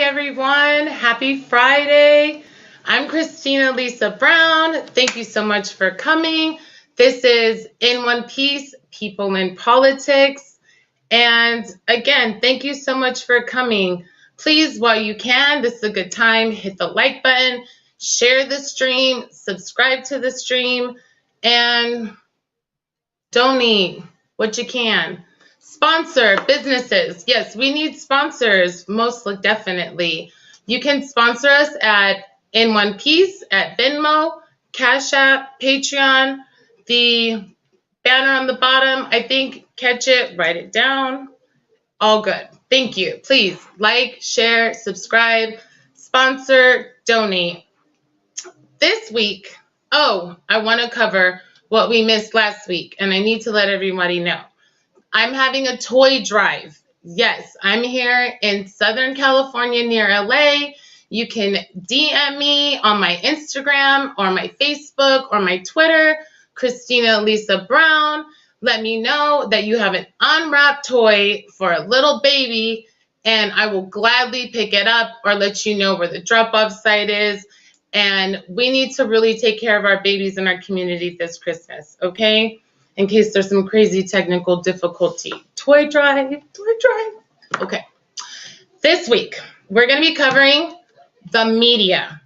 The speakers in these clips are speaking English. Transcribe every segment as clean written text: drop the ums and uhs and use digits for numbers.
everyone. Happy Friday. I'm Christina Lisa Brown. Thank you so much for coming. This is In One Piece, People in Politics. And again, thank you so much for coming. Please, while you can, this is a good time, hit the like button, share the stream, subscribe to the stream, and donate what you can. Sponsor businesses. Yes, we need sponsors, most definitely. You can sponsor us at In One Piece, at Venmo, Cash App, Patreon. The banner on the bottom, I think, catch it, write it down. All good. Thank you. Please like, share, subscribe, sponsor, donate. This week, I want to cover what we missed last week, and I need to let everybody know. I'm having a toy drive. Yes, I'm here in Southern California near LA. You can DM me on my Instagram or my Facebook or my Twitter, Christina Lisa Brown. Let me know that you have an unwrapped toy for a little baby, and I will gladly pick it up or let you know where the drop-off site is. And we need to really take care of our babies in our community this Christmas, okay? In case there's some crazy technical difficulty. Toy drive. Okay. This week, we're going to be covering the media,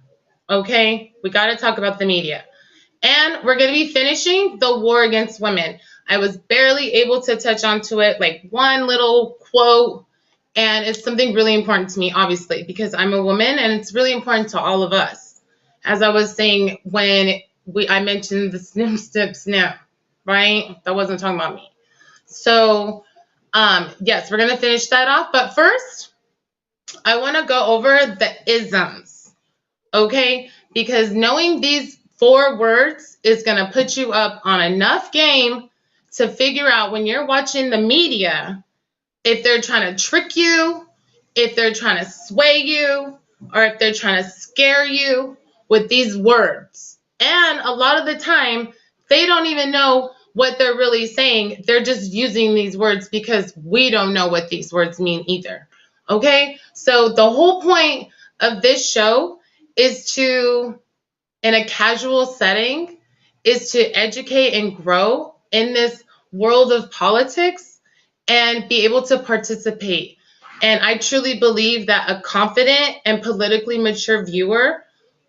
okay? We got to talk about the media. And we're going to be finishing the war against women. I was barely able to touch onto it, like one little quote, and it's something really important to me, obviously, because I'm a woman, and it's really important to all of us. As I was saying when I mentioned the snip, snip, snip. Right? That wasn't talking about me. So, yes, we're going to finish that off. But first, I want to go over the isms, okay? Because knowing these 4 words is going to put you up on enough game to figure out when you're watching the media if they're trying to trick you, if they're trying to sway you, or if they're trying to scare you with these words. And a lot of the time, they don't even know what they're really saying. They're just using these words because we don't know what these words mean either. Okay? So the whole point of this show is to, in a casual setting, is to educate and grow in this world of politics and be able to participate. And I truly believe that a confident and politically mature viewer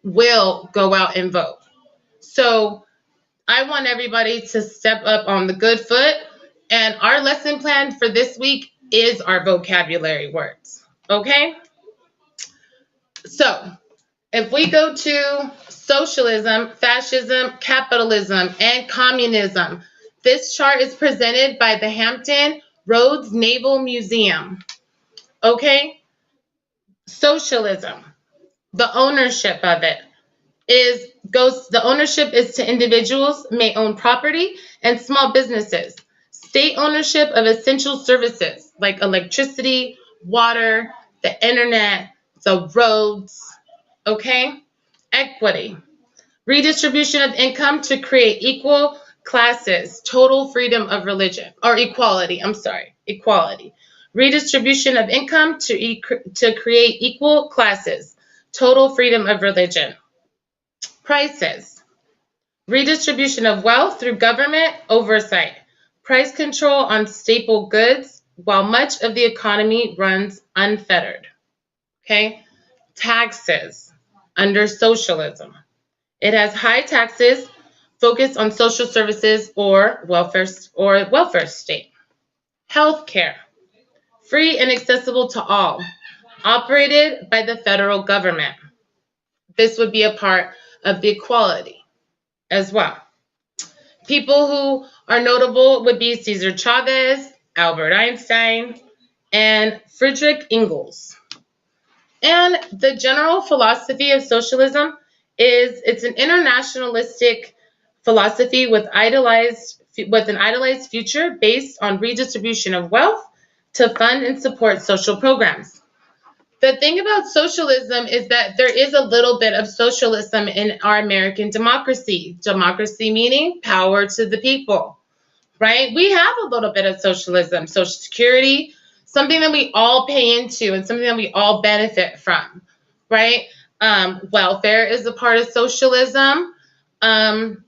will go out and vote. So I want everybody to step up on the good foot, and our lesson plan for this week is our vocabulary words, okay? So, if we go to socialism, fascism, capitalism, and communism, this chart is presented by the Hampton Roads Naval Museum, okay? Socialism, the ownership of it. The ownership is to individuals may own property and small businesses. State ownership of essential services like electricity, water, the internet, the roads, okay? Equity. Redistribution of income to create equal classes, total freedom of religion, or equality, equality. Redistribution of income to create equal classes, total freedom of religion. Prices. Redistribution of wealth through government oversight. Price control on staple goods while much of the economy runs unfettered. Okay? Taxes under socialism. It has high taxes focused on social services or welfare state. Healthcare. Free and accessible to all. Operated by the federal government. This would be a part of the equality as well. People who are notable would be Cesar Chavez, Albert Einstein, and Friedrich Engels. And the general philosophy of socialism is it's an internationalistic philosophy with an idealized future based on redistribution of wealth to fund and support social programs. The thing about socialism is that there is a little bit of socialism in our American democracy. Democracy meaning power to the people, right? We have a little bit of socialism, Social Security, something that we all pay into and something that we all benefit from, right? Welfare is a part of socialism. Healthcare,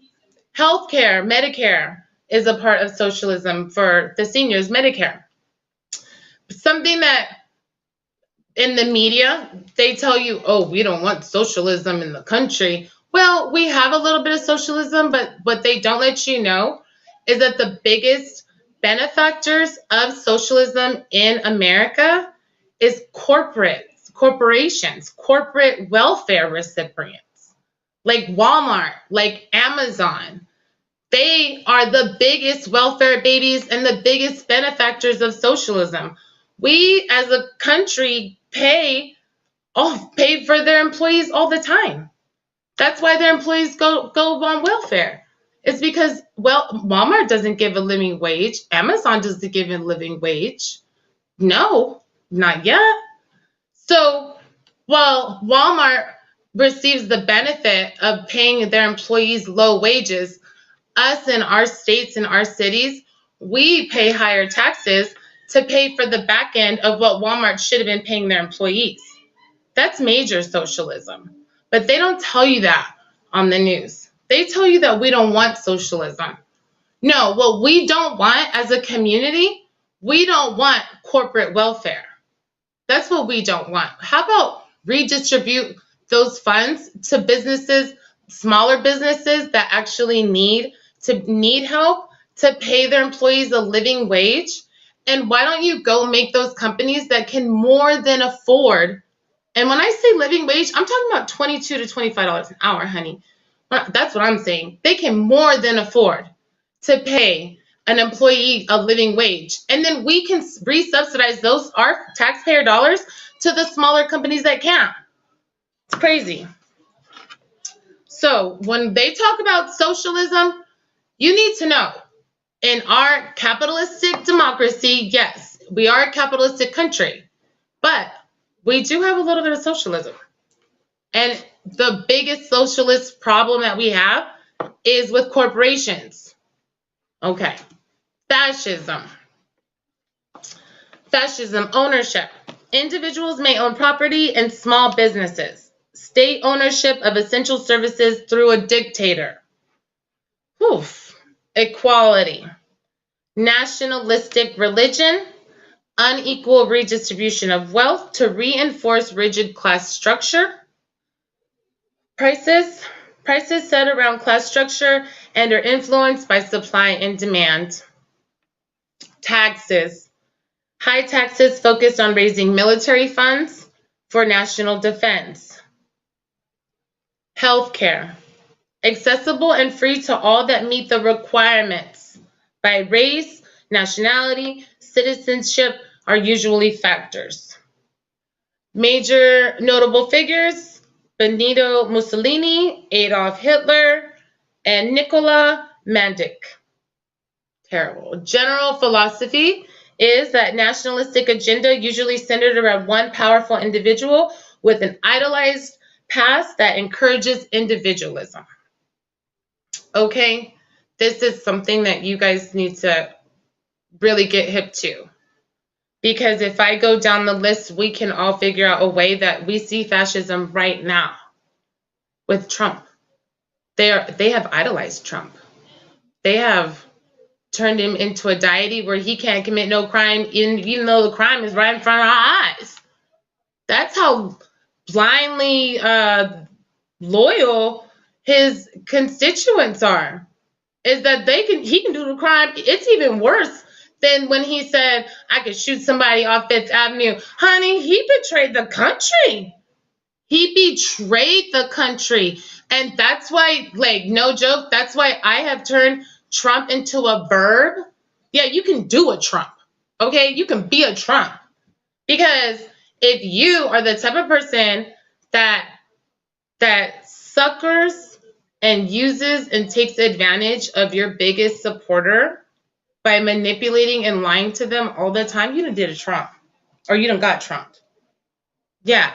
Medicare is a part of socialism for the seniors, Medicare. Something that in the media, they tell you, oh, we don't want socialism in the country. Well, we have a little bit of socialism, but what they don't let you know is that the biggest benefactors of socialism in America is corporations, corporate welfare recipients, like Walmart, like Amazon. They are the biggest welfare babies and the biggest benefactors of socialism. We as a country pay for their employees all the time. That's why their employees go on welfare. It's because, well, Walmart doesn't give a living wage. Amazon doesn't give a living wage. No, not yet. So while Walmart receives the benefit of paying their employees low wages, us in our states and our cities, we pay higher taxes to pay for the back end of what Walmart should have been paying their employees. That's major socialism. But they don't tell you that on the news. They tell you that we don't want socialism. No, what we don't want as a community, we don't want corporate welfare. That's what we don't want. How about redistribute those funds to businesses, smaller businesses that actually need help to pay their employees a living wage? And why don't you go make those companies that can more than afford? And when I say living wage, I'm talking about $22 to $25 an hour, honey. That's what I'm saying. They can more than afford to pay an employee a living wage. And then we can resubsidize those, our taxpayer dollars, to the smaller companies that can't. It's crazy. So when they talk about socialism, you need to know, in our capitalistic democracy, yes, we are a capitalistic country, but we do have a little bit of socialism. And the biggest socialist problem that we have is with corporations. Okay. Fascism. Fascism, ownership. Individuals may own property and small businesses. State ownership of essential services through a dictator. Oof. Equality. Nationalistic religion. Unequal redistribution of wealth to reinforce rigid class structure. Prices set around class structure and are influenced by supply and demand. Taxes. High taxes focused on raising military funds for national defense. Healthcare. Accessible and free to all that meet the requirements by race, nationality, citizenship are usually factors. Major notable figures: Benito Mussolini, Adolf Hitler, and Nicola Mandic. Terrible. General philosophy is that nationalistic agenda usually centered around one powerful individual with an idolized past that encourages individualism. Okay, this is something that you guys need to really get hip to. Because if I go down the list, we can all figure out a way that we see fascism right now with Trump. They have idolized Trump. They have turned him into a deity where he can't commit no crime, even though the crime is right in front of our eyes. That's how blindly loyal his constituents are. Is that he can do the crime. It's even worse than when he said, I could shoot somebody off Fifth Avenue. Honey, he betrayed the country. He betrayed the country. And that's why, like, no joke, that's why I have turned Trump into a verb. Yeah, you can do a Trump. Okay? You can be a Trump. Because if you are the type of person that suckers and uses and takes advantage of your biggest supporter by manipulating and lying to them all the time, you done did a Trump. Or you done got trumped. Yeah.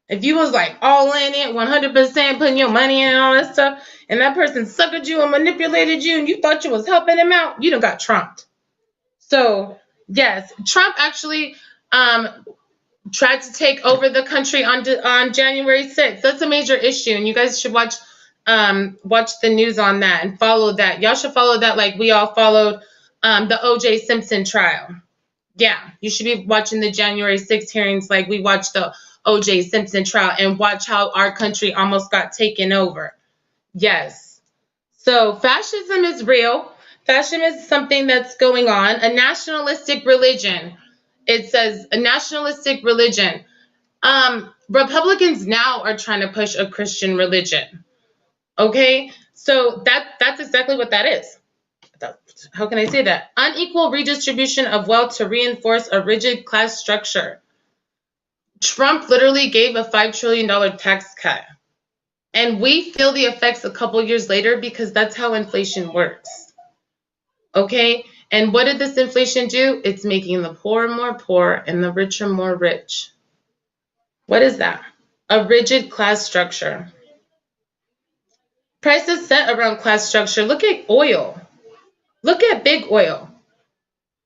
If you was like all in it, 100% putting your money in and all that stuff, and that person suckered you and manipulated you and you thought you was helping him out, you done got trumped. So, yes, Trump actually tried to take over the country on January 6th. That's a major issue, and you guys should watch the news on that and follow that. Y'all should follow that like we all followed the O.J. Simpson trial. Yeah, you should be watching the January 6th hearings like we watched the O.J. Simpson trial, and watch how our country almost got taken over. Yes. So fascism is real. Fascism is something that's going on. A nationalistic religion. It says a nationalistic religion. Republicans now are trying to push a Christian religion. Okay? So that's exactly what that is. How can I say that? Unequal redistribution of wealth to reinforce a rigid class structure. Trump literally gave a $5 trillion tax cut. And we feel the effects a couple years later because that's how inflation works. Okay? And what did this inflation do? It's making the poor more poor and the richer more rich. What is that? A rigid class structure. Prices set around class structure. Look at oil. Look at big oil.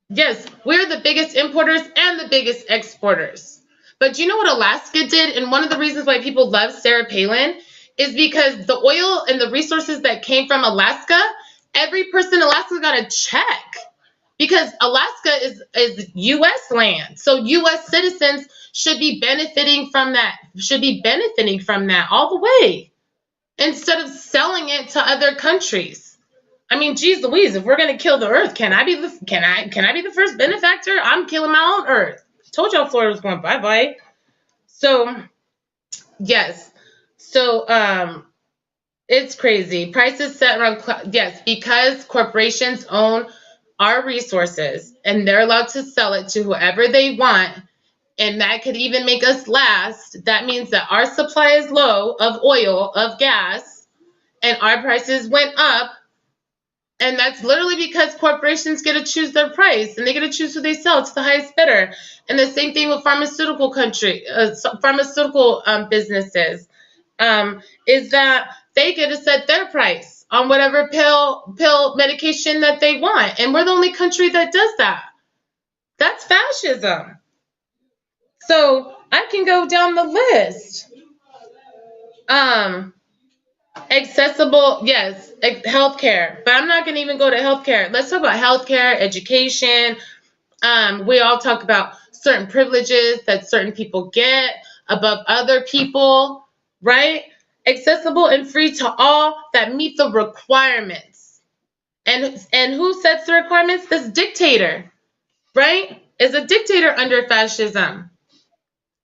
Yes, we're the biggest importers and the biggest exporters. But do you know what Alaska did? And one of the reasons why people love Sarah Palin is because the oil and the resources that came from Alaska, every person in Alaska got a check. Because Alaska is U.S. land. So U.S. citizens should be benefiting from that, all the way, instead of selling it to other countries. I mean, geez Louise, if we're gonna kill the earth, can I be the first benefactor? I'm killing my own earth. Told y'all Florida was going bye-bye. So yes. So it's crazy. Prices set around yes, because corporations own our resources and they're allowed to sell it to whoever they want, and that could even make us last. That means that our supply is low of oil, of gas, and our prices went up. And that's literally because corporations get to choose their price, and they get to choose who they sell to the highest bidder. And the same thing with pharmaceutical businesses, is that they get to set their price on whatever pill medication that they want. And we're the only country that does that. That's fascism. So I can go down the list. Accessible, yes, healthcare. But I'm not going to even go to healthcare. Let's talk about healthcare, education. We all talk about certain privileges that certain people get above other people, right? Accessible and free to all that meet the requirements. And who sets the requirements? This dictator, right? Is a dictator under fascism.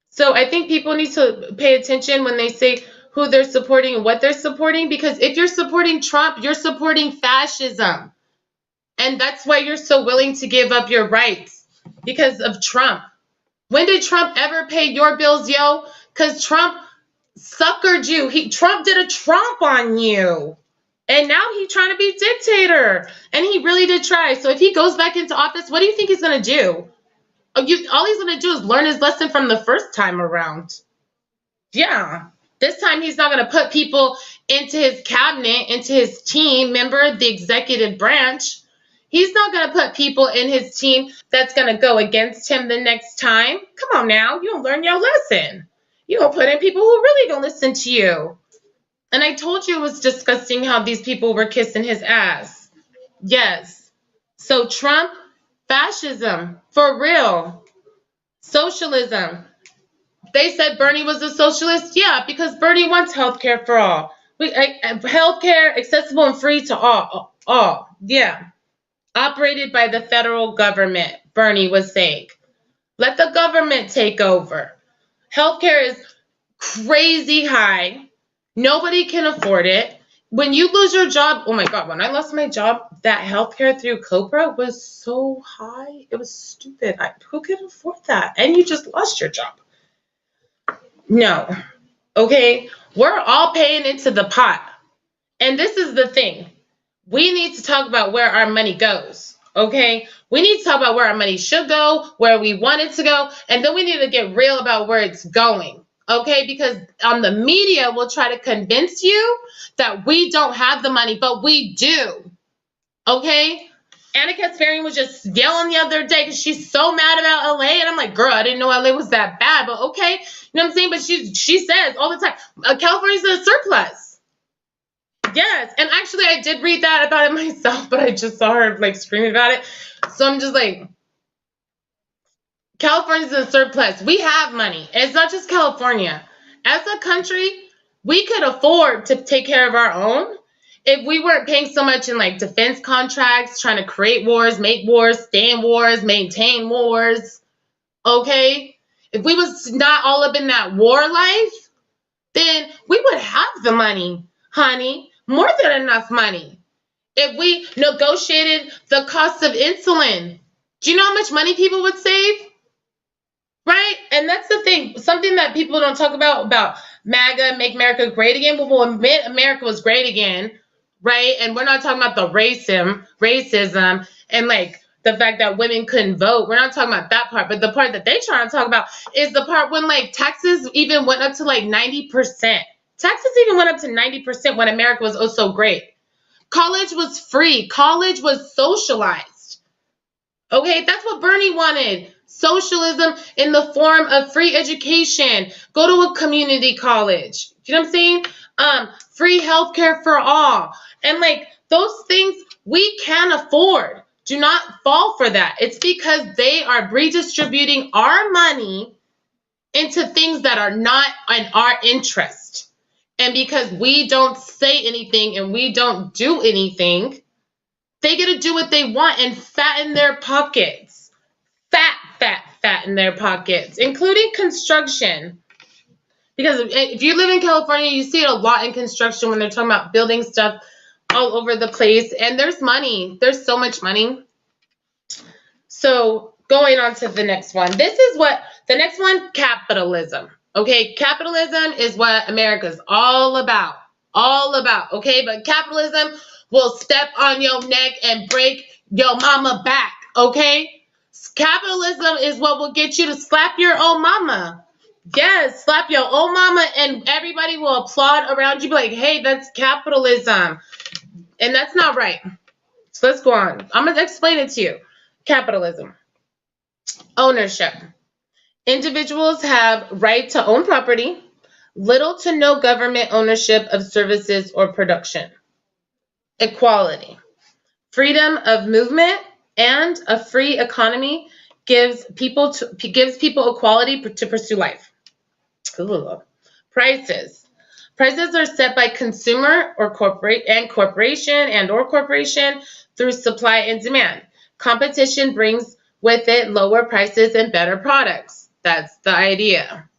So I think people need to pay attention when they say who they're supporting and what they're supporting, because if you're supporting Trump, you're supporting fascism. And that's why you're so willing to give up your rights, because of Trump. When did Trump ever pay your bills, yo? Because Trump suckered you. Trump did a Trump on you. And now he's trying to be dictator. And he really did try. So if he goes back into office, what do you think he's going to do? All he's going to do is learn his lesson from the first time around. Yeah. This time he's not going to put people into his cabinet, into his team, member, the executive branch. He's not going to put people in his team that's going to go against him the next time. Come on now. You don't learn your lesson. You don't put in people who really don't listen to you. And I told you it was disgusting how these people were kissing his ass. Yes. So Trump, fascism, for real. Socialism. They said Bernie was a socialist. Yeah, because Bernie wants healthcare for all. Healthcare accessible and free to all. Yeah. Operated by the federal government, Bernie was saying. Let the government take over. Healthcare is crazy high. Nobody can afford it. When you lose your job, oh my God, when I lost my job, that healthcare through Cobra was so high. It was stupid. Who could afford that? And you just lost your job. No. Okay? We're all paying into the pot. And this is the thing. We need to talk about where our money goes. Okay? We need to talk about where our money should go, where we want it to go, and then we need to get real about where it's going. Okay? Because on the media, we'll try to convince you that we don't have the money, but we do. Okay? Anna Kasparian was just yelling the other day because she's so mad about LA, and And I'm like, girl, I didn't know LA was that bad, but okay. You know what I'm saying? But she says all the time, California's in a surplus. Yes. And actually, I did read that about it myself, but I just saw her like screaming about it. So I'm just like, California's in a surplus. We have money. It's not just California. As a country, we could afford to take care of our own if we weren't paying so much in like defense contracts, trying to create wars, make wars, stay in wars, maintain wars. Okay? If we was not all up in that war life, then we would have the money, honey. More than enough money. If we negotiated the cost of insulin, do you know how much money people would save? Right? And that's the thing. Something that people don't talk about MAGA, Make America Great Again. Well, we'll admit America was great again, right? And we're not talking about the racism, and like the fact that women couldn't vote. We're not talking about that part. But the part that they trying to talk about is the part when like taxes even went up to like 90%. Taxes even went up to 90% when America was oh so great. College was free. College was socialized. Okay, that's what Bernie wanted. Socialism in the form of free education. Go to a community college. You know what I'm saying? Free healthcare for all. And like those things we can afford. Do not fall for that. It's because they are redistributing our money into things that are not in our interest. And because we don't say anything and we don't do anything, they get to do what they want and fatten their pockets. Fat in their pockets, including construction. Because if you live in California, you see it a lot in construction when they're talking about building stuff all over the place. And there's money. There's so much money. So going on to the next one. This is what, the next one, capitalism. Okay, capitalism is what America's all about. All about, okay? But capitalism will step on your neck and break your mama back, okay? Capitalism is what will get you to slap your own mama. Yes, slap your own mama and everybody will applaud around you. Be like, hey, that's capitalism. And that's not right. So let's go on. I'm going to explain it to you. Capitalism. Ownership. Individuals have right to own property, little to no government ownership of services or production. Equality. Freedom of movement and a free economy gives people equality to pursue life. Ooh. Prices. Prices are set by consumer or corporation through supply and demand. Competition brings with it lower prices and better products. That's the idea.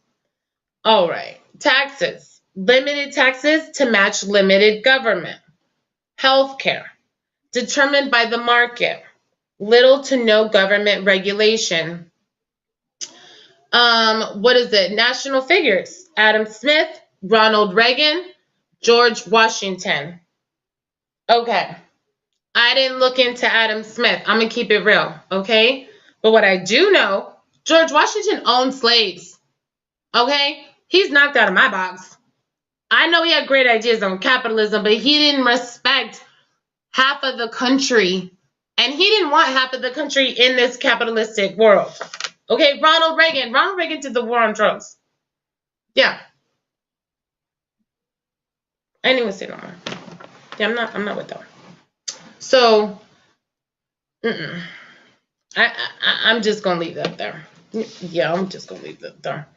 All right. Taxes. Limited taxes to match limited government. Healthcare. Determined by the market. Little to no government regulation. What is it? National figures. Adam Smith, Ronald Reagan, George Washington. Okay. I didn't look into Adam Smith. I'm going to keep it real. Okay. But what I do know, George Washington owned slaves. Okay. He's knocked out of my box. I know he had great ideas on capitalism, but he didn't respect half of the country. And he didn't want half of the country in this capitalistic world. Okay, Ronald Reagan did the war on drugs. Yeah. I didn't even say no more. Yeah, I'm not with them. So, I'm just gonna leave that there. Yeah, I'm just gonna leave that there.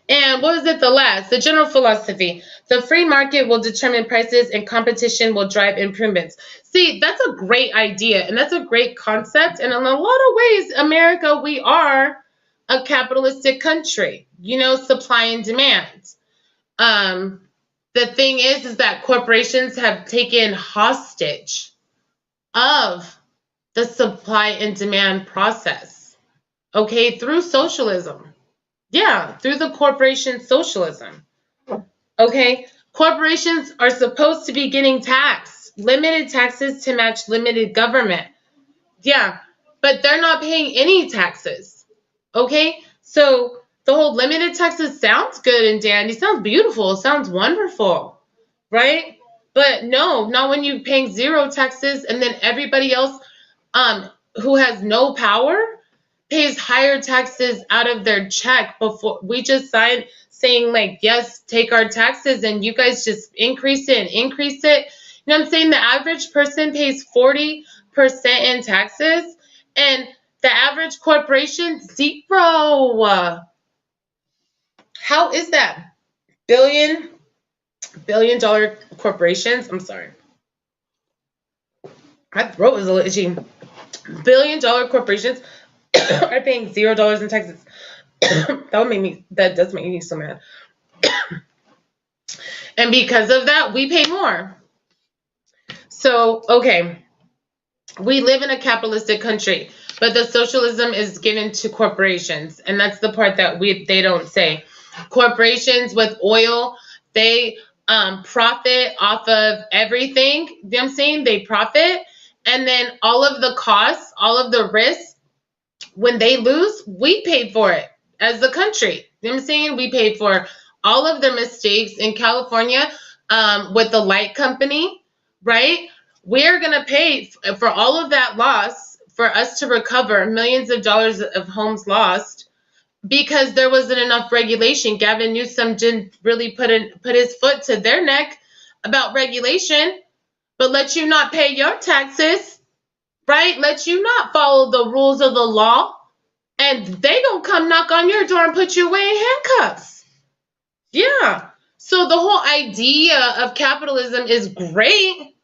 And what was it? The last, the general philosophy. The free market will determine prices and competition will drive improvements. See, that's a great idea and that's a great concept. And in a lot of ways, America, we are a capitalistic country, you know, supply and demand. The thing is that corporations have taken hostage of the supply and demand process, okay, through socialism. Yeah, through the corporation socialism. Okay, corporations are supposed to be getting taxed, limited taxes to match limited government. Yeah, but they're not paying any taxes. Okay, so the whole limited taxes sounds good and dandy, sounds beautiful, sounds wonderful, right? But no, not when you're paying zero taxes and then everybody else who has no power pays higher taxes out of their check before we just signed saying like, yes, take our taxes, and you guys just increase it and increase it. You know what I'm saying? The average person pays 40% in taxes, and the average corporation, 0. How is that? Billion dollar corporations, I'm sorry. My throat is a little itchy. $1 billion corporations are paying $0 in taxes. That does make me so mad. And because of that, we pay more. So, okay, we live in a capitalistic country, but the socialism is given to corporations, and that's the part that they don't say. Corporations with oil, they profit off of everything. You know what I'm saying? They profit, and then all of the costs, all of the risks, when they lose, we paid for it as the country. You know what I'm saying? We paid for all of their mistakes in California with the light company, right? We're going to pay for all of that loss for us to recover millions of dollars of homes lost because there wasn't enough regulation. Gavin Newsom didn't really put his foot to their neck about regulation, but let you not pay your taxes, right? Let you not follow the rules of the law, and they gonna come knock on your door and put you away in handcuffs. Yeah. So the whole idea of capitalism is great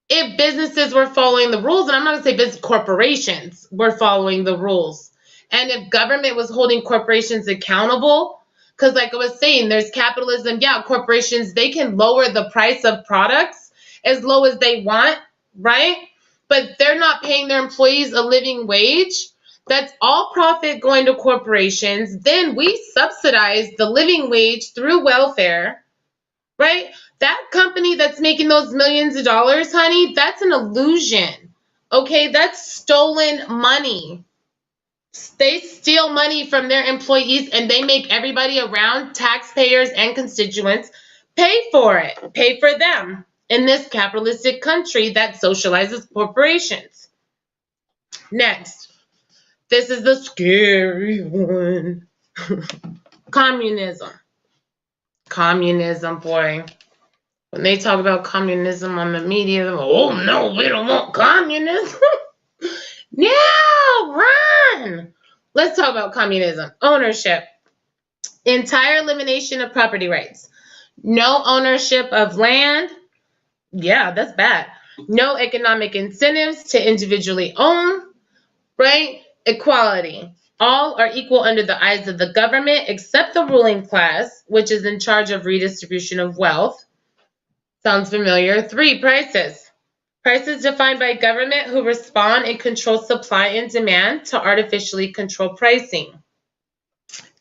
if businesses were following the rules, and I'm not going to say business corporations were following the rules. And if government was holding corporations accountable, because like I was saying, there's capitalism. Yeah, corporations, they can lower the price of products as low as they want, right? But they're not paying their employees a living wage. That's all profit going to corporations. Then we subsidize the living wage through welfare, right? That company that's making those millions of dollars, honey, that's an illusion. Okay, that's stolen money. They steal money from their employees and they make everybody around, taxpayers and constituents, pay for it, pay for them in this capitalistic country that socializes corporations. Next, this is the scary one. Communism. Communism, boy. When they talk about communism on the media, they're like, oh no, we don't want communism. No, run. Let's talk about communism. Ownership. Entire elimination of property rights. No ownership of land. Yeah, that's bad. No economic incentives to individually own. Right? Equality. All are equal under the eyes of the government except the ruling class, which is in charge of redistribution of wealth. Sounds familiar. 3, prices. Prices defined by government who respond and control supply and demand to artificially control pricing.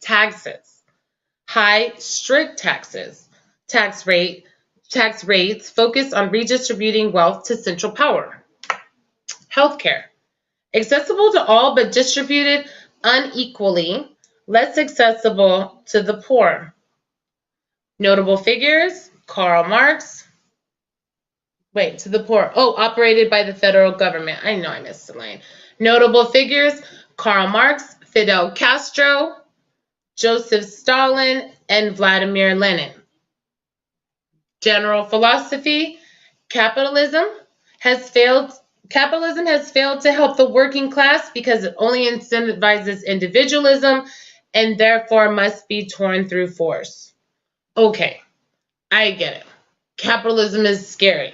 Taxes. High, strict taxes. Tax rates focus on redistributing wealth to central power. Healthcare. Accessible to all but distributed unequally, less accessible to the poor. Notable figures, Karl Marx. Wait, to the poor. Oh, operated by the federal government. I know I missed the line. Notable figures, Karl Marx, Fidel Castro, Joseph Stalin, and Vladimir Lenin. General philosophy, capitalism has failed to help the working class because it only incentivizes individualism and therefore must be torn through force. Okay, I get it. Capitalism is scary.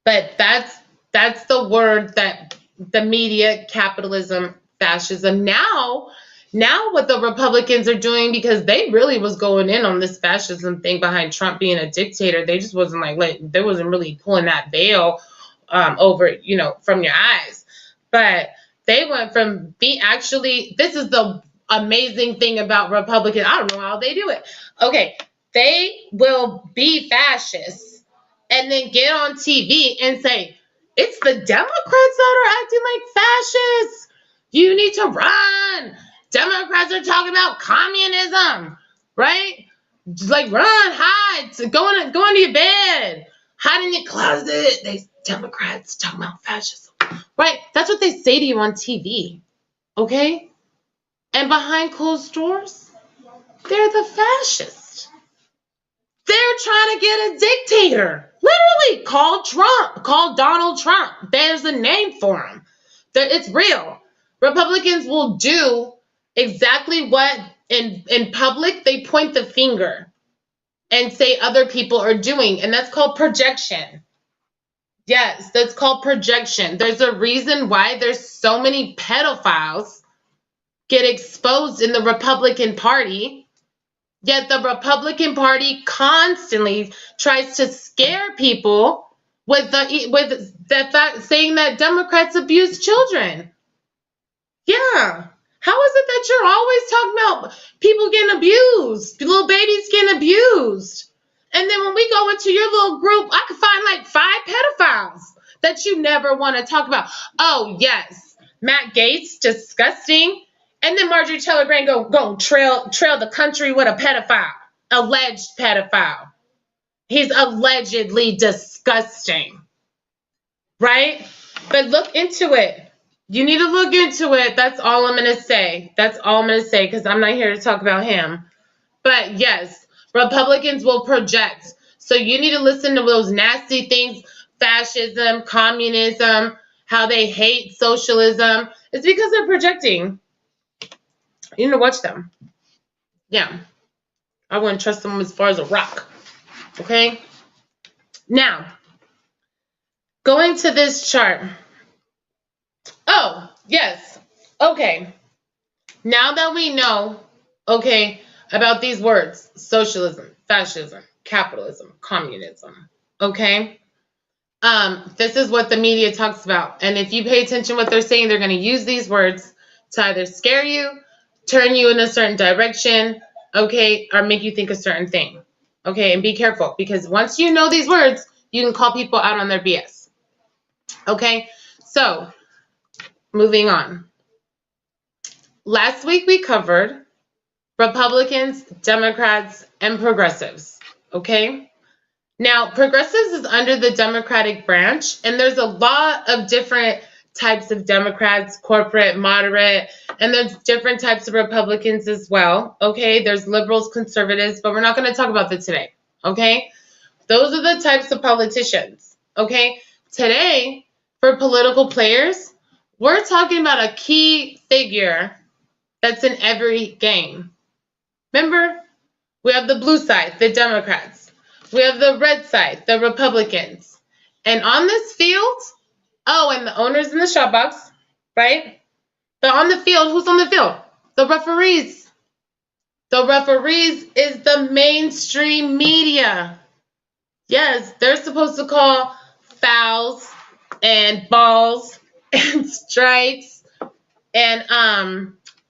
But that's the word that the media, capitalism, fascism. Now what the Republicans are doing, because they really was going in on this fascism thing behind Trump being a dictator. They just wasn't they wasn't really pulling that veil over, from your eyes. But they went from this is the amazing thing about Republicans. I don't know how they do it. Okay, they will be fascists and then get on TV and say, it's the Democrats that are acting like fascists. You need to run. Democrats are talking about communism, right? Like, run, hide, go into your bed, hide in your closet. Democrats talking about fascism, right? That's what they say to you on TV, okay? And behind closed doors, they're the fascists. They're trying to get a dictator. Literally, call Donald Trump. There's a name for him. It's real. Republicans will do exactly what in public they point the finger and say other people are doing, and that's called projection. Yes, that's called projection. There's a reason why there's so many pedophiles get exposed in the Republican Party, yet the Republican Party constantly tries to scare people with the fact saying that Democrats abuse children. Yeah. How is it that you're always talking about people getting abused, little babies getting abused? And then when we go into your little group, I could find like 5 pedophiles that you never want to talk about. Oh, yes. Matt Gaetz, disgusting. And then Marjorie Taylor Greene go trail the country with a pedophile, alleged pedophile. He's allegedly disgusting. Right? But look into it. You need to look into it. That's all I'm going to say. That's all I'm going to say because I'm not here to talk about him. But yes, Republicans will project. So you need to listen to those nasty things, fascism, communism, how they hate socialism. It's because they're projecting. You need to watch them. Yeah. I wouldn't trust them as far as a rock. Okay? Now, going to this chart. Oh, yes. Okay. Now that we know, okay, about these words, socialism, fascism, capitalism, communism, okay? This is what the media talks about. And if you pay attention to what they're saying, they're going to use these words to either scare you, turn you in a certain direction, okay, or make you think a certain thing. Okay, and be careful because once you know these words, you can call people out on their BS. Okay, so moving on. Last week we covered Republicans, Democrats, and progressives. Okay? Now, progressives is under the Democratic branch, and there's a lot of different types of Democrats, corporate, moderate, and there's different types of Republicans as well. Okay? There's liberals, conservatives, but we're not going to talk about that today. Okay? Those are the types of politicians. Okay? Today, for political players, we're talking about a key figure that's in every game. Remember, we have the blue side, the Democrats. We have the red side, the Republicans. And on this field, and the owners in the shop box, right? They're on the field. Who's on the field? The referees. The referees is the mainstream media. Yes, they're supposed to call fouls and balls and strikes and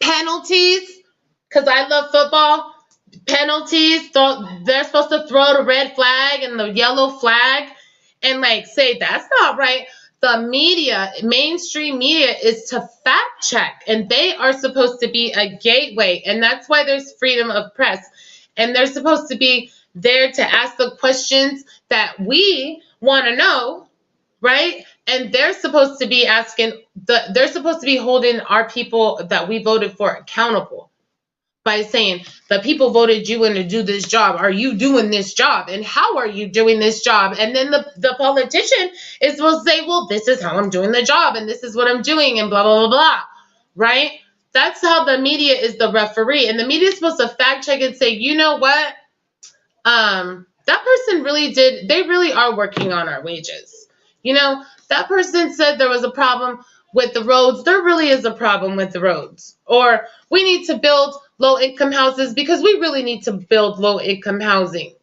penalties. Because I love football, penalties, they're supposed to throw the red flag and the yellow flag and like say that's not right. The media, mainstream media, is to fact check, and they are supposed to be a gateway, and that's why there's freedom of press, and they're supposed to be there to ask the questions that we want to know, right? And they're supposed to be they're supposed to be holding our people that we voted for accountable by saying, the people voted you in to do this job. Are you doing this job? And how are you doing this job? And then the politician is supposed to say, well, this is how I'm doing the job, and this is what I'm doing, and blah, blah, blah, blah, right? That's how the media is the referee. And the media is supposed to fact check and say, you know what? That person they really are working on our wages. You know, that person said there was a problem with the roads. There really is a problem with the roads. Or we need to build low-income houses because we really need to build low-income housing.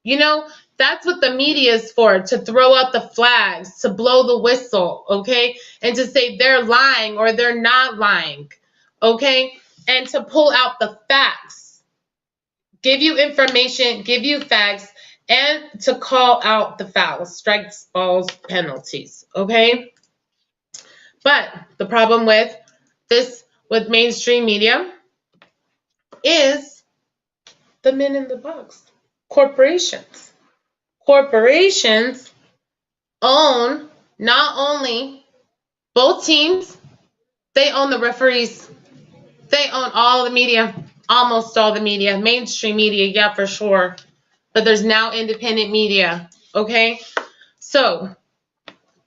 You know, that's what the media is for, to throw out the flags, to blow the whistle, okay? And to say they're lying or they're not lying, okay? And to pull out the facts. Give you information, give you facts, and to call out the fouls, strikes, balls, penalties, okay? But the problem with mainstream media is the men in the box, corporations. Corporations own not only both teams, they own the referees. They own all the media, almost all the media, mainstream media, yeah, for sure. But there's now independent media, okay? So,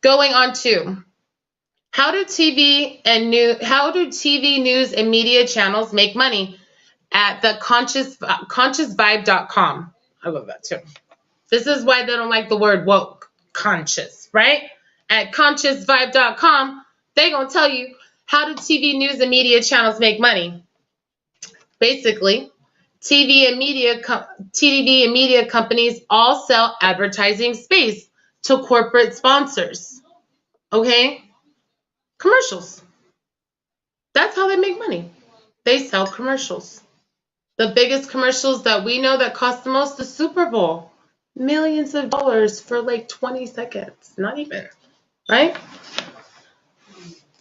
going on to how do TV news and media channels make money? At the consciousvibe.com. I love that too. This is why they don't like the word woke, conscious, right? At consciousvibe.com, they're going to tell you how do TV news and media channels make money. Basically, TV and media companies all sell advertising space to corporate sponsors. Okay? Commercials. That's how they make money. They sell commercials. The biggest commercials that we know that cost the most, the Super Bowl. Millions of dollars for like 20 seconds. Not even, right?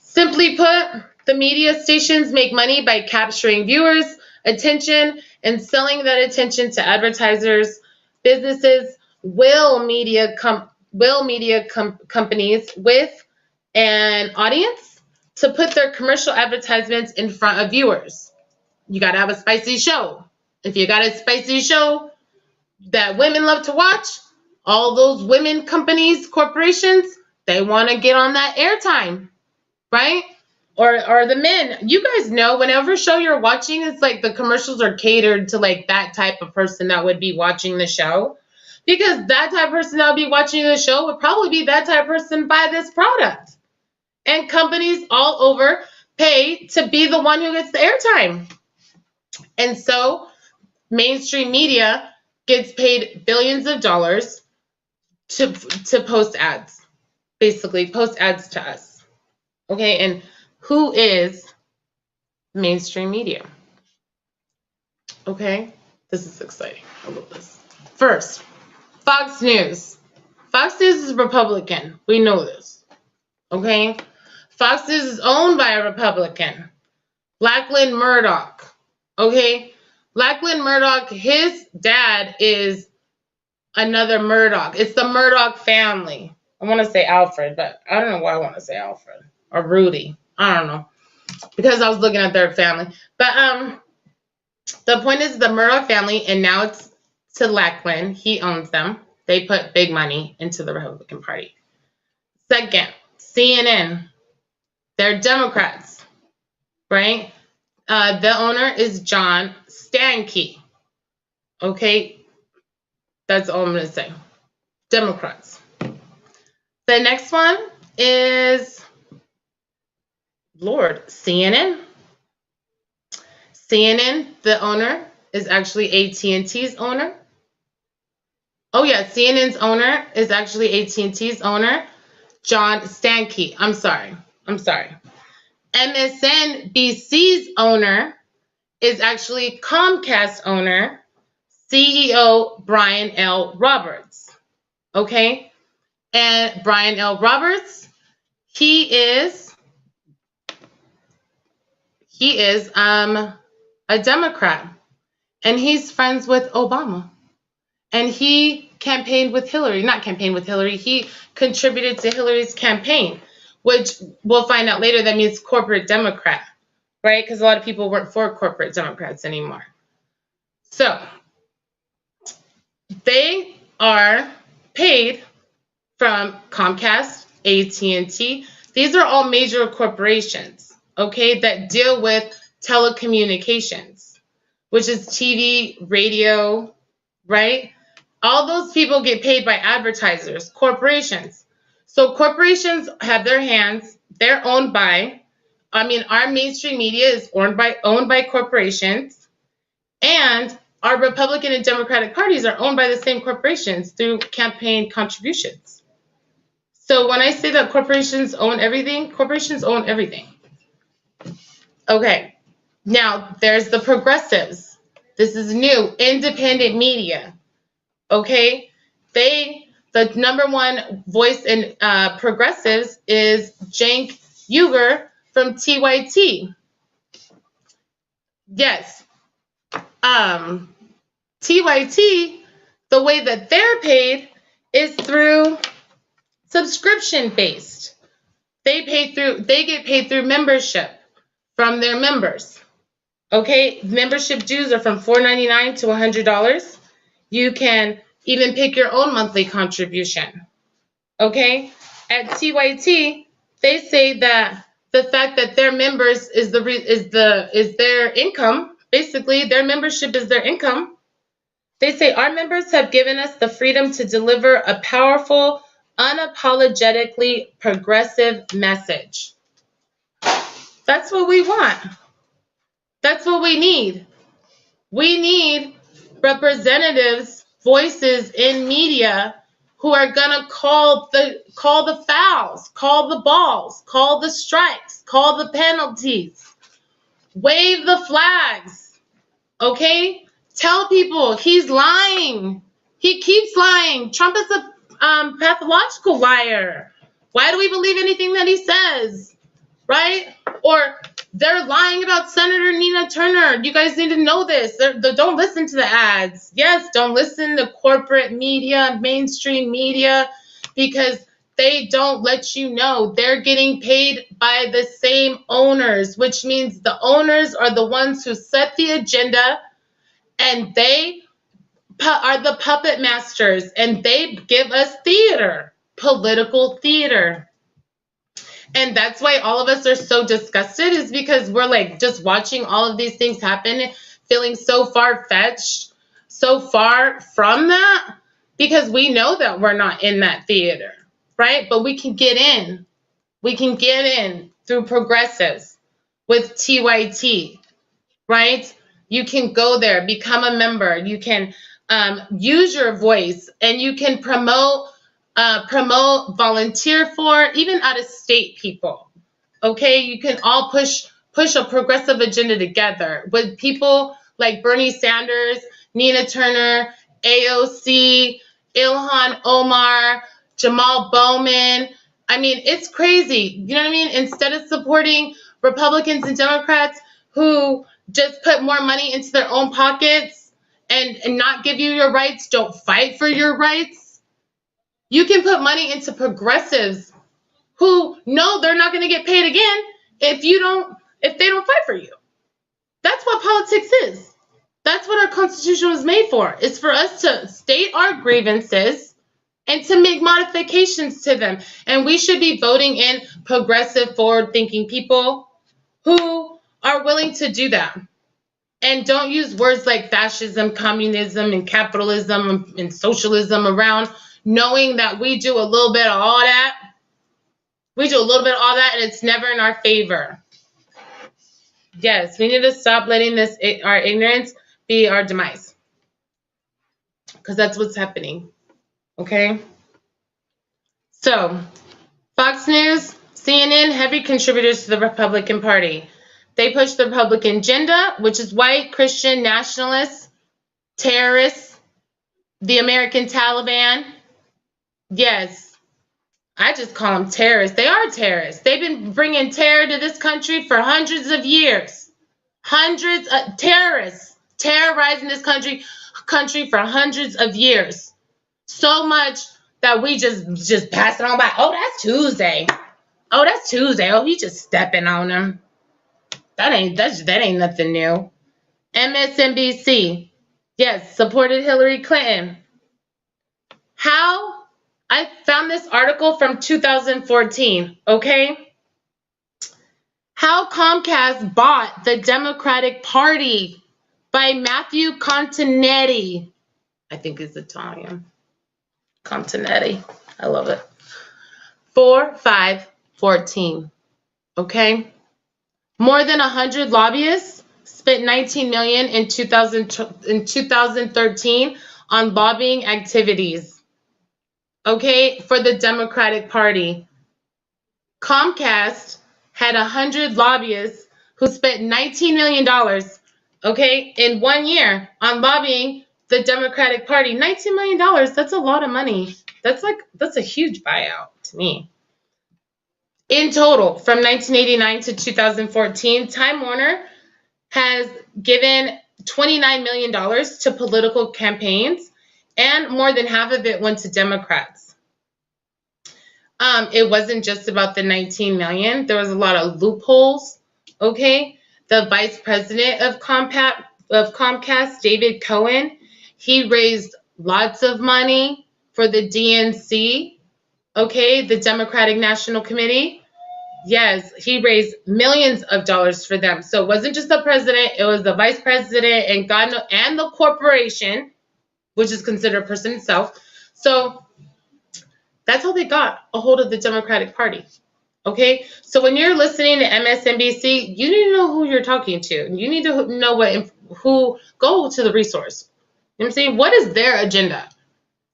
Simply put, the media stations make money by capturing viewers' attention and selling that attention to advertisers. Businesses will media companies with an audience to put their commercial advertisements in front of viewers. You got to have a spicy show. If you got a spicy show that women love to watch, all those women companies, corporations, they want to get on that airtime, right? Or the men. You guys know whenever show you're watching, it's like the commercials are catered to like that type of person that would be watching the show. Because that type of person that would be watching the show would probably be that type of person buy this product. And companies all over pay to be the one who gets the airtime. And so mainstream media gets paid billions of dollars to post ads, basically post ads to us. Okay, and who is mainstream media? Okay, this is exciting. I love this. First, Fox News. Fox News is Republican. We know this. Okay, Fox News is owned by a Republican, Lachlan Murdoch. Okay, Lachlan Murdoch, his dad is another Murdoch. It's the Murdoch family. I want to say Alfred, but I don't know why I want to say Alfred or Rudy. I don't know, because I was looking at their family. But the point is the Murdoch family, and now it's to Lachlan. He owns them. They put big money into the Republican Party. Second, CNN. They're Democrats, right? The owner is John Stankey. Okay, that's all I'm going to say. Democrats. The next one is, CNN. CNN, the owner, is actually AT&T's owner. Oh yeah, CNN's owner is actually AT&T's owner, John Stankey. I'm sorry. MSNBC's owner is actually Comcast owner, CEO Brian L. Roberts. Okay? And Brian L. Roberts, he is a Democrat, and he's friends with Obama. And he campaigned with Hillary, not campaigned with Hillary, he contributed to Hillary's campaign, which we'll find out later that means corporate Democrat, right? Because a lot of people weren't for corporate Democrats anymore. So they are paid from Comcast, AT&T. These are all major corporations, okay, that deal with telecommunications, which is TV, radio, right? All those people get paid by advertisers, corporations. So corporations have their hands. They're owned by, our mainstream media is owned by corporations, and our Republican and Democratic parties are owned by the same corporations through campaign contributions. So when I say that corporations own everything, corporations own everything. Okay, now there's the progressives. This is new, independent media. Okay, the number one voice in progressives is Cenk Uygur from TYT. Yes, TYT, the way that they're paid is through subscription based. They get paid through membership from their members. Okay, membership dues are from $4.99 to $100. You can even pick your own monthly contribution. Okay, at TYT, they say that the fact that their members is their income. Basically, their membership is their income. They say our members have given us the freedom to deliver a powerful, unapologetically progressive message. That's what we want. That's what we need. We need representatives, voices in media who are gonna call the fouls, call the balls, call the strikes, call the penalties, wave the flags. Okay? Tell people he's lying. He keeps lying. Trump is a pathological liar. Why do we believe anything that he says? Right? Or they're lying about Senator Nina Turner. You guys need to know this. Don't listen to the ads. Yes, don't listen to corporate media, mainstream media, because they don't let you know they're getting paid by the same owners, which means the owners are the ones who set the agenda, and they are the puppet masters, and they give us theater, political theater. And that's why all of us are so disgusted, is because we're like just watching all of these things happen, feeling so far-fetched, so far from that, because we know that we're not in that theater, right? But we can get in. We can get in through progressives with TYT, right? You can go there, become a member. You can use your voice, and you can promote, volunteer for, even out of state people. Okay, you can all push a progressive agenda together with people like Bernie Sanders, Nina Turner, AOC, Ilhan Omar, Jamal Bowman. I mean, it's crazy. You know what I mean? Instead of supporting Republicans and Democrats who just put more money into their own pockets and not give you your rights, don't fight for your rights, you can put money into progressives who know they're not going to get paid again if they don't fight for you. That's what politics is. That's what our Constitution was made for. It's for us to state our grievances and to make modifications to them. And we should be voting in progressive, forward-thinking people who are willing to do that. And don't use words like fascism, communism, and capitalism and socialism around, knowing that we do a little bit of all that. We do a little bit of all that, and it's never in our favor. Yes, we need to stop letting our ignorance be our demise, because that's what's happening. Okay? So, Fox News, CNN, heavy contributors to the Republican Party. They push the Republican agenda, which is white, Christian, nationalists, terrorists, the American Taliban. Yes, I just call them terrorists. They are terrorists. They've been bringing terror to this country for hundreds of years. Hundreds of terrorists terrorizing this country for hundreds of years. So much that we just pass it on by. Oh, that's Tuesday. Oh, that's Tuesday. Oh, he's just stepping on them. That ain't nothing new. MSNBC, yes, supported Hillary Clinton. How? I found this article from 2014, okay? How Comcast bought the Democratic Party by Matthew Continetti. I think it's Italian. Continetti. I love it. 4/5/14. Okay? More than 100 lobbyists spent $19 million in 2013 on lobbying activities. Okay, for the Democratic Party. Comcast had 100 lobbyists who spent $19 million, okay, in 1 year on lobbying the Democratic Party. $19 million, that's a lot of money. That's a huge buyout to me. In total, from 1989 to 2014, Time Warner has given $29 million to political campaigns, and more than half of it went to Democrats. It wasn't just about the $19 million. There was a lot of loopholes, okay? the vice president of Comcast, David Cohen, he raised lots of money for the DNC, okay, the Democratic National Committee. Yes, he raised millions of dollars for them. So it wasn't just the president, it was the vice president and and the corporation, which is considered a person itself. So that's how they got a hold of the Democratic Party. Okay, so when you're listening to MSNBC, you need to know who you're talking to. You need to know go to the resource. You know what I'm saying? What is their agenda?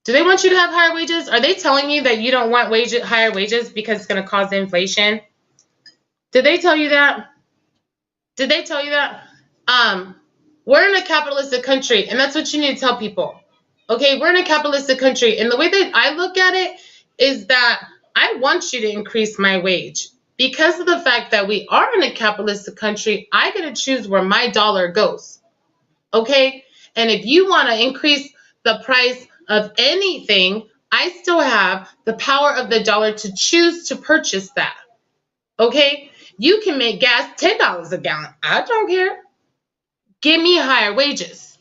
Do they want you to have higher wages? Are they telling you that you don't want higher wages because it's going to cause inflation? Did they tell you that? Did they tell you that? We're in a capitalistic country, and that's what you need to tell people. Okay, we're in a capitalistic country, and the way that I look at it is that I want you to increase my wage. Because of the fact that we are in a capitalistic country, I get to choose where my dollar goes. Okay? And if you want to increase the price of anything, I still have the power of the dollar to choose to purchase that. Okay? You can make gas $10 a gallon. I don't care. Give me higher wages.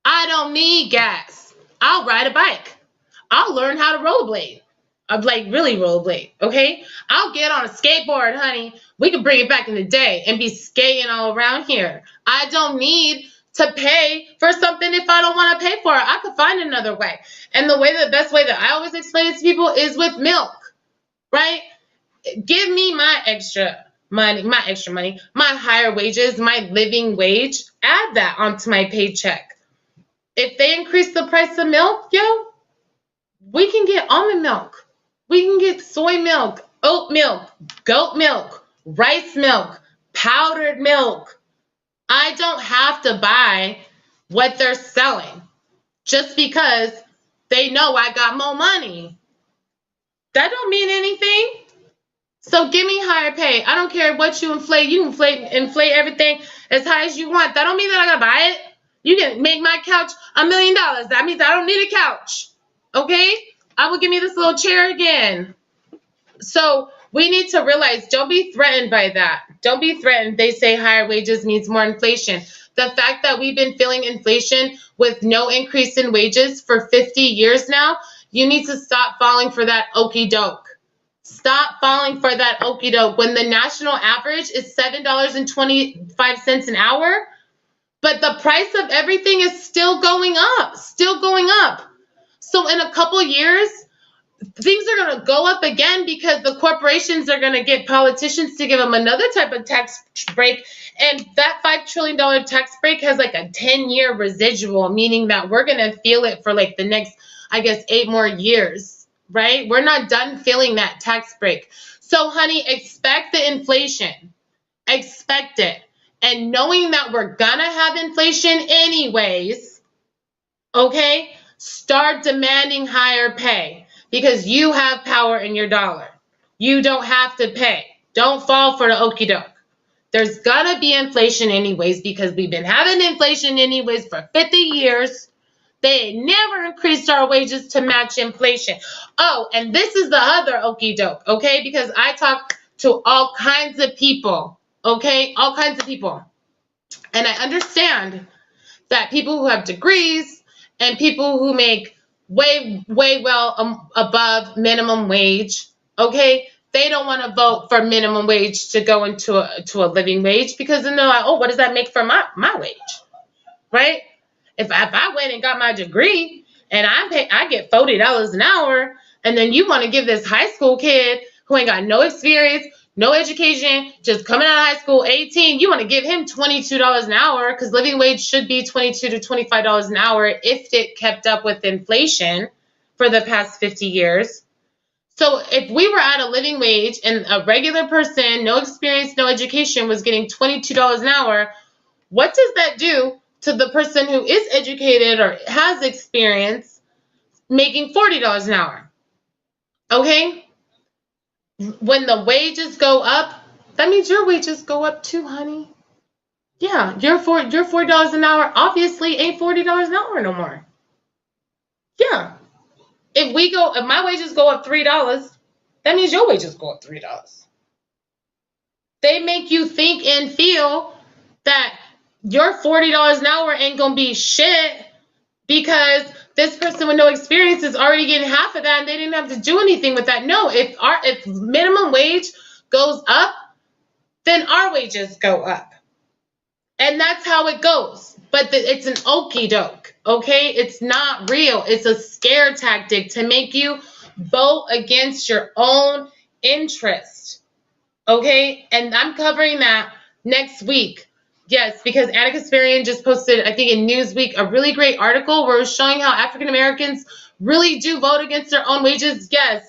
I don't need gas. I'll ride a bike. I'll learn how to rollerblade. Like really rollerblade, okay? I'll get on a skateboard, honey. We can bring it back in the day and be skating all around here. I don't need to pay for something if I don't want to pay for it. I could find another way. And the best way that I always explain it to people is with milk, right? Give me my extra money, my higher wages, my living wage. Add that onto my paycheck. If they increase the price of milk, we can get almond milk. We can get soy milk, oat milk, goat milk, rice milk, powdered milk. I don't have to buy what they're selling just because they know I got more money. That don't mean anything. So give me higher pay. I don't care what you inflate. You inflate everything as high as you want. That don't mean that I gotta buy it. You can make my couch $1 million. That means I don't need a couch. Okay? I will give me this little chair again. So we need to realize, don't be threatened by that. Don't be threatened. They say higher wages means more inflation. The fact that we've been feeling inflation with no increase in wages for 50 years now, you need to stop falling for that okie doke. Stop falling for that okie doke. When the national average is $7.25 an hour, but the price of everything is still going up, So in a couple years, things are going to go up again because the corporations are going to get politicians to give them another type of tax break. And that $5 trillion tax break has like a 10-year residual, meaning that we're going to feel it for like the next, 8 more years, right? We're not done feeling that tax break. So, honey, expect the inflation. Expect it. And knowing that we're going to have inflation anyways, okay, start demanding higher pay because you have power in your dollar. You don't have to pay. Don't fall for the okie doke. There's going to be inflation anyways because we've been having inflation anyways for 50 years. They never increased our wages to match inflation. Oh, and this is the other okie doke, okay, because I talk to all kinds of people. Okay, all kinds of people. And I understand that people who have degrees and people who make way well above minimum wage, okay, they don't want to vote for minimum wage to go into a living wage because then they're like, oh, what does that make for my wage, right? If I went and got my degree and I get $40 an hour, and then you want to give this high school kid who ain't got no experience, no education, just coming out of high school, 18, you want to give him $22 an hour because living wage should be $22 to $25 an hour if it kept up with inflation for the past 50 years. So if we were at a living wage and a regular person, no experience, no education, was getting $22 an hour, what does that do to the person who is educated or has experience making $40 an hour? Okay? When the wages go up, that means your wages go up too, honey. Yeah, your $40 an hour obviously ain't $40 an hour no more. Yeah. If my wages go up $3, that means your wages go up $3. They make you think and feel that your $40 an hour ain't gonna be shit because this person with no experience is already getting half of that and they didn't have to do anything with that. No, if minimum wage goes up, then our wages go up. And that's how it goes. But it's an okie doke, okay? It's not real. It's a scare tactic to make you vote against your own interest, okay? And I'm covering that next week. Yes, because Anna Kasparian just posted, I think in Newsweek, a really great article where it was showing how African Americans really do vote against their own wages. Yes,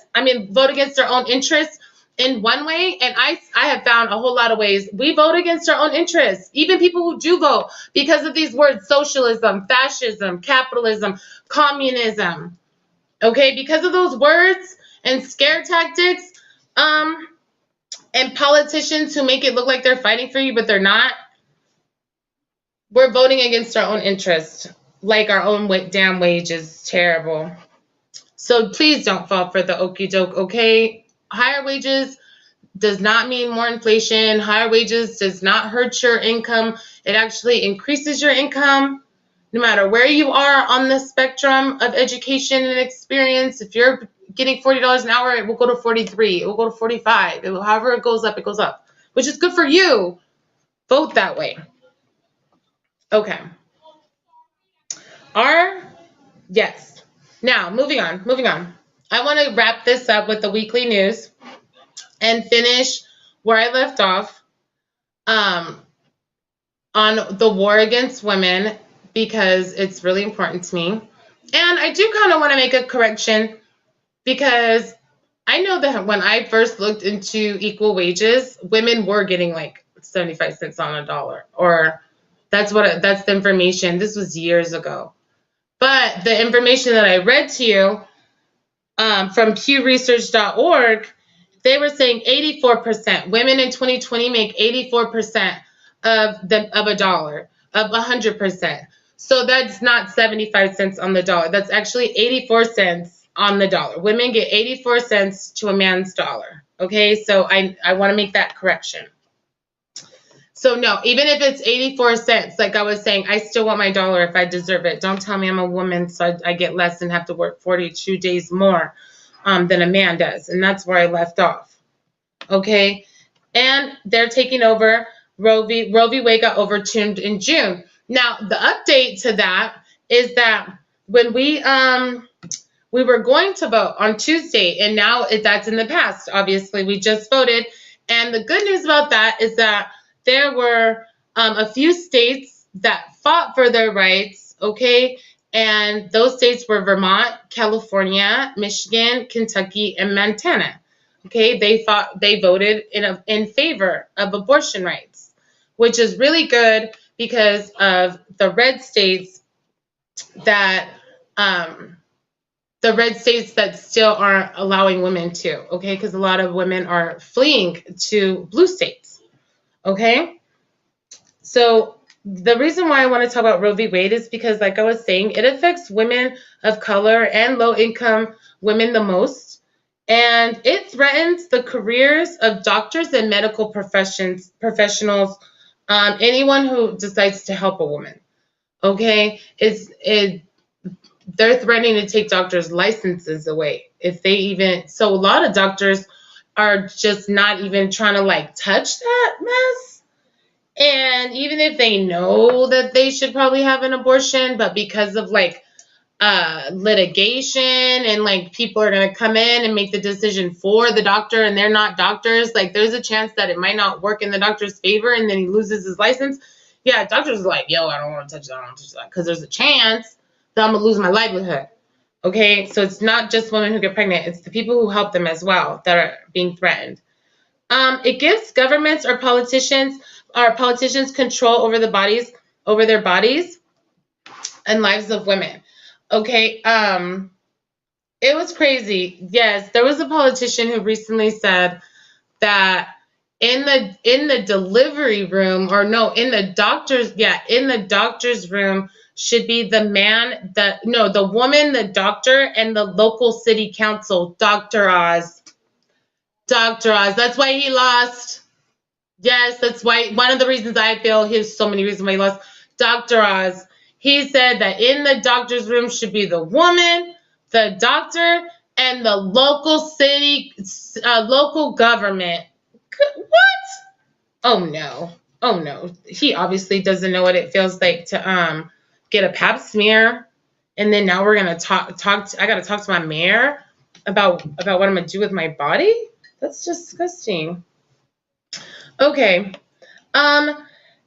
vote against their own interests in one way. And I have found a whole lot of ways we vote against our own interests. Even people who do vote because of these words: socialism, fascism, capitalism, communism. Okay, because of those words and scare tactics, and politicians who make it look like they're fighting for you, but they're not. We're voting against our own interests, like our own damn wage is terrible. So please don't fall for the okie doke, okay? Higher wages does not mean more inflation. Higher wages does not hurt your income. It actually increases your income no matter where you are on the spectrum of education and experience. If you're getting $40 an hour, it will go to 43. It will go to 45. However it goes up, which is good for you. Vote that way. Okay. Yes. Now, moving on. I want to wrap this up with the weekly news and finish where I left off on the war against women, because it's really important to me. And I do kind of want to make a correction, because I know that when I first looked into equal wages, women were getting like 75 cents on a dollar, or that's the information. This was years ago. But the information that I read to you from pewresearch.org, they were saying 84%. Women in 2020 make 84% of a dollar, of 100%. So that's not 75 cents on the dollar. That's actually 84 cents on the dollar. Women get 84 cents to a man's dollar. Okay, so I want to make that correction. So no, even if it's 84 cents, like I was saying, I still want my dollar if I deserve it. Don't tell me I'm a woman so I get less and have to work 42 days more than a man does. And that's where I left off. Okay? And they're taking over Roe v. Wade got overturned in June. Now, the update to that is that when we were going to vote on Tuesday, and now that's in the past. Obviously, we just voted. And the good news about that is that there were a few states that fought for their rights, okay? And those states were Vermont, California, Michigan, Kentucky, and Montana. Okay, they voted in favor of abortion rights, which is really good because of the red states that still aren't allowing women to, okay? Because a lot of women are fleeing to blue states. Okay, so the reason why I want to talk about Roe v. Wade is because, like I was saying, it affects women of color and low-income women the most, and it threatens the careers of doctors and medical professionals, anyone who decides to help a woman. Okay, they're threatening to take doctors' licenses away if they even. So a lot of doctors are just not even trying to like touch that mess. And even if they know that they should probably have an abortion, but because of like litigation and like people are going to come in and make the decision for the doctor and they're not doctors, like there's a chance that it might not work in the doctor's favor and then he loses his license. Yeah, doctors are like, yo, I don't want to touch that, because there's a chance that I'm going to lose my livelihood. Okay, so it's not just women who get pregnant, it's the people who help them as well that are being threatened. It gives governments or politicians control over their bodies and lives of women. Okay, it was crazy. Yes, there was a politician who recently said that in the delivery room, or no, in the doctor's room should be the woman, the doctor, and the local city council, Dr. Oz. Dr. Oz. That's why he lost. Yes, that's why one of the reasons I feel here's so many reasons why he lost. Dr. Oz. He said that in the doctor's room should be the woman, the doctor, and the local city, local government. What? Oh no. Oh no. He obviously doesn't know what it feels like to get a pap smear. And then now we're gonna I gotta talk to my mayor about what I'm gonna do with my body? That's disgusting. Okay. Um,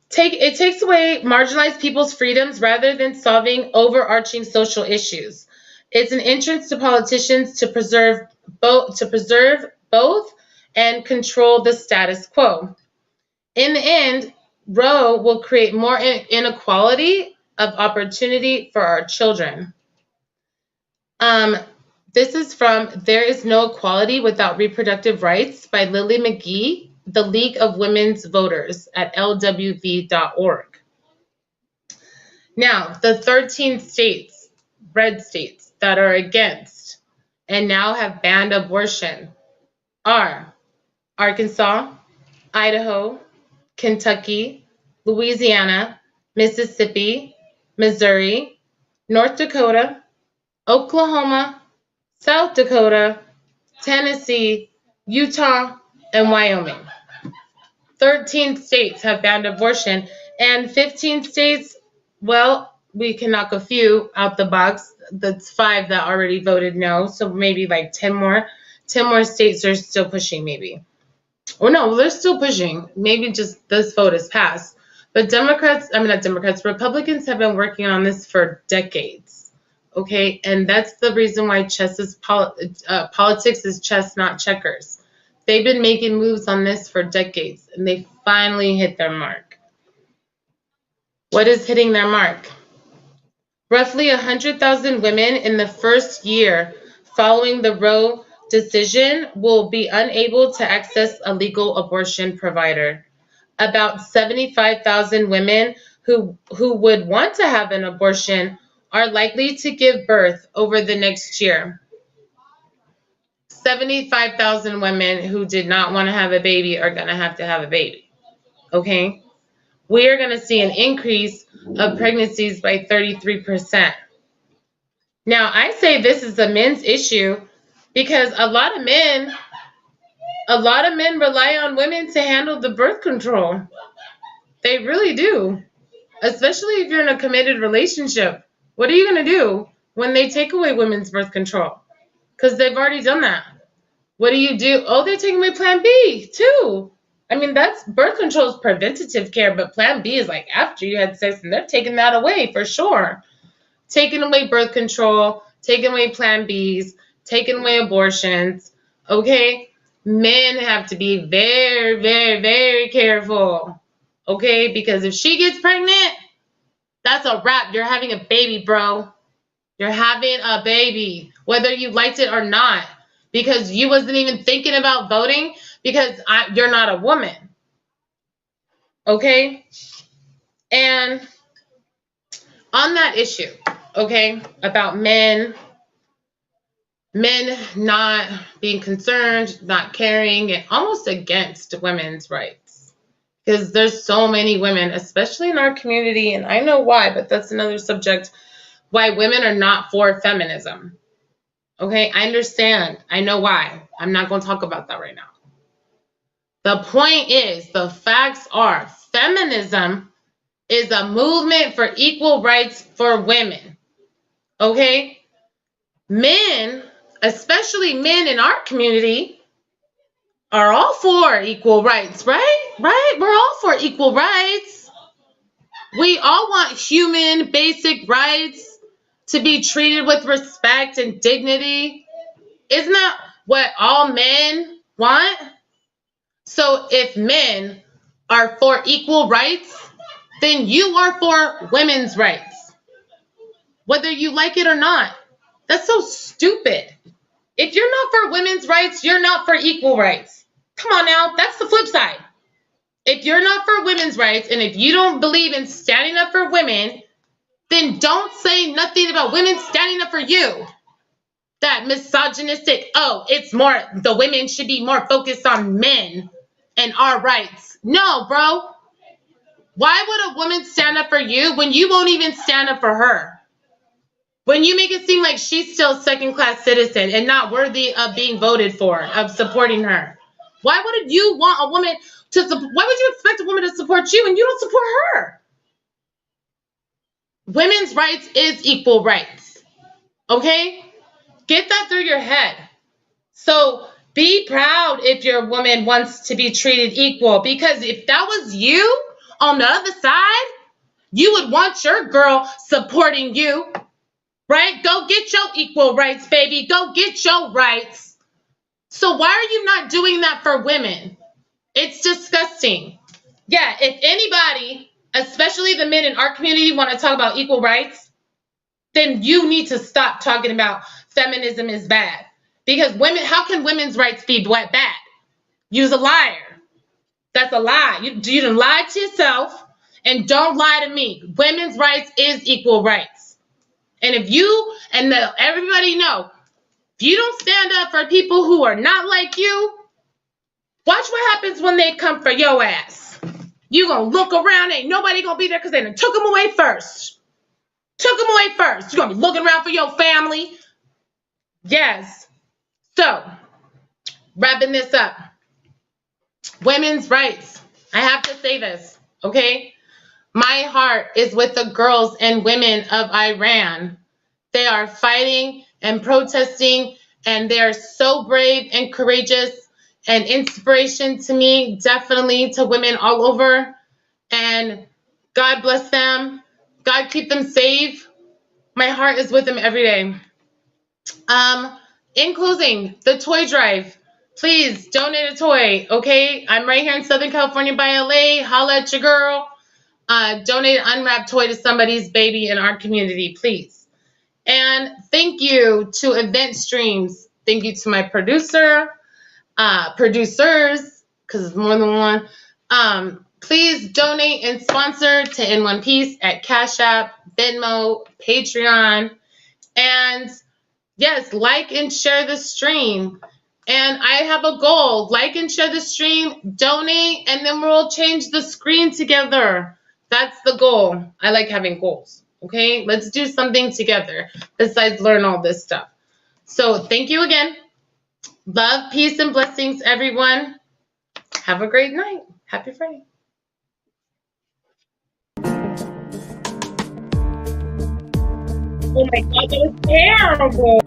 it takes away marginalized people's freedoms rather than solving overarching social issues. It's an entrance to politicians to preserve both and control the status quo. In the end, Roe will create more inequality of opportunity for our children. Um, this is from There Is No Equality Without Reproductive Rights by Lily McGee, the League of Women's Voters at lwv.org. Now, the 13 states, red states, that are against and now have banned abortion are Arkansas, Idaho, Kentucky, Louisiana, Mississippi, Missouri, North Dakota, Oklahoma, South Dakota, Tennessee, Utah, and Wyoming. 13 states have banned abortion, and 15 states, well, we can knock a few out the box. That's 5 that already voted no, so maybe like 10 more. 10 more states are still pushing, maybe. Oh no, they're still pushing. Maybe just this vote has passed. But Republicans have been working on this for decades. Okay, and that's the reason why politics is chess, not checkers. They've been making moves on this for decades, and they finally hit their mark. What is hitting their mark? Roughly 100,000 women in the first year following the Roe decision will be unable to access a legal abortion provider. About 75,000 women who would want to have an abortion are likely to give birth over the next year. 75,000 women who did not want to have a baby are going to have a baby. Okay? We are going to see an increase of pregnancies by 33%. Now, I say this is a men's issue because a lot of men rely on women to handle the birth control. They really do. Especially if you're in a committed relationship. What are you going to do when they take away women's birth control? Because they've already done that. What do you do? Oh, they're taking away Plan B too. I mean, that's birth control is preventative care, but Plan B is like after you had sex, and they're taking that away for sure. Taking away birth control, taking away Plan Bs, taking away abortions. Okay? Men have to be very, very, very careful. Okay? Because if she gets pregnant, that's a wrap. You're having a baby, bro. You're having a baby, whether you liked it or not, because you wasn't even thinking about voting because you're not a woman. Okay? And on that issue, okay, about men not being concerned, not caring, and almost against women's rights. Because there's so many women, especially in our community, and I know why, but that's another subject, why women are not for feminism. Okay, I understand. I know why. I'm not going to talk about that right now. The point is, the facts are, feminism is a movement for equal rights for women. Okay? Men, especially men in our community, are all for equal rights, right? Right? We're all for equal rights. We all want human basic rights to be treated with respect and dignity. Isn't that what all men want? So if men are for equal rights, then you are for women's rights, whether you like it or not. That's so stupid. If you're not for women's rights, you're not for equal rights. Come on now, that's the flip side. If you're not for women's rights, and if you don't believe in standing up for women, then don't say nothing about women standing up for you. That misogynistic, oh, it's more, the women should be more focused on men and our rights. No, bro. Why would a woman stand up for you when you won't even stand up for her? When you make it seem like she's still a second-class citizen and not worthy of being voted for, of supporting her. Why would you want a woman to why would you expect a woman to support you and you don't support her? Women's rights is equal rights. Okay? Get that through your head. So be proud if your woman wants to be treated equal, because if that was you on the other side, you would want your girl supporting you, right? Go get your equal rights, baby. Go get your rights. So why are you not doing that for women? It's disgusting. Yeah, if anybody, especially the men in our community, want to talk about equal rights, then you need to stop talking about feminism is bad. Because women, how can women's rights be bad? You're a liar. That's a lie. You done lied to yourself, and don't lie to me. Women's rights is equal rights. And if you and everybody know, if you don't stand up for people who are not like you, watch what happens when they come for your ass. You gonna look around, ain't nobody gonna be there because they done took them away first. Took them away first. You're gonna be looking around for your family. Yes. So, wrapping this up. Women's rights. I have to say this, okay? My heart is with the girls and women of Iran. They are fighting and protesting, and they are so brave and courageous and inspiration to me, definitely to women all over. And God bless them. God keep them safe. My heart is with them every day. In closing, the toy drive. Please donate a toy, okay? I'm right here in Southern California by LA. Holla at your girl. Donate an unwrapped toy to somebody's baby in our community, please. And thank you to Event Streams. Thank you to my producers, because it's more than one. Please donate and sponsor to In One Piece at Cash App, Venmo, Patreon. And yes, like and share the stream. And I have a goal. Like and share the stream, donate, and then we'll change the screen together. That's the goal. I like having goals. Okay? Let's do something together besides learn all this stuff. So thank you again. Love, peace, and blessings, everyone. Have a great night. Happy Friday. Oh my God, that was terrible.